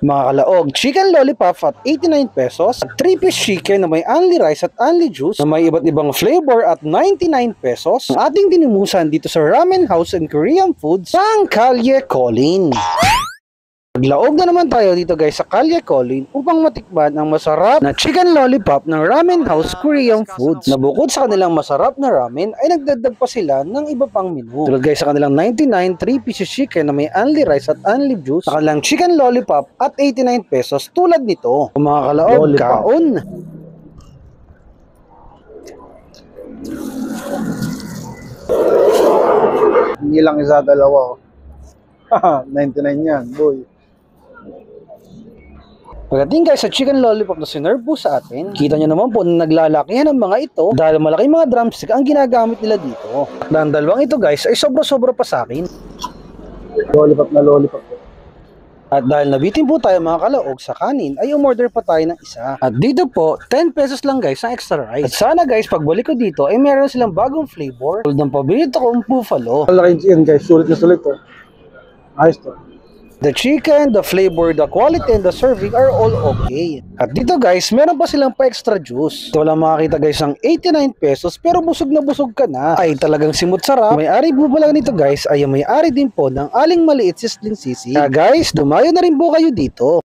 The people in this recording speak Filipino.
Mga kalaog, chicken lollipop at 89 pesos, at 3-piece chicken na may only rice at only juice na may iba't ibang flavor at 99 pesos. Ang ating tinimusan dito sa Ramen House and Korean Foods sa Kalye Colin. Naglaog na naman tayo dito guys sa Kalye Colin upang matikman ang masarap na chicken lollipop ng Ramen House Korean Foods. Na bukod sa kanilang masarap na ramen ay nagdagdag pa sila ng iba pang menu. Tulad guys sa kanilang 99 3-pieces chicken na may only rice at only juice, sa kanilang chicken lollipop at 89 pesos tulad nito. Mga kalaog, kaon! Hindi lang isa, dalawa. 99 yan, boy. Pagdating guys sa chicken lollipop na sinerve po sa atin, kita nyo naman po na naglalakihan ang mga ito dahil malaking mga drumstick ang ginagamit nila dito. At ang dalawang ito guys ay sobra-sobra pa sa akin. Lollipop na lollipop. At dahil nabitin po tayo mga kalaog sa kanin, ay umorder pa tayo ng isa. At dito po, 10 pesos lang guys ang extra rice. At sana guys, pagbalik ko dito, ay meron silang bagong flavor. Tulad ng paborito kong buffalo. Malaki yan guys, sulit na sulit to. Ayos to. The chicken, the flavor, the quality, and the serving are all okay. At dito guys, meron pa silang pa extra juice. Ito lang makakita guys ang 89 pesos pero busog na busog ka na. Ay talagang simut sarap. May-ari po pala nito guys ay may-ari din po ng Aling Maliit Sisling Sisig. Kaya guys, dumayo na rin po kayo dito.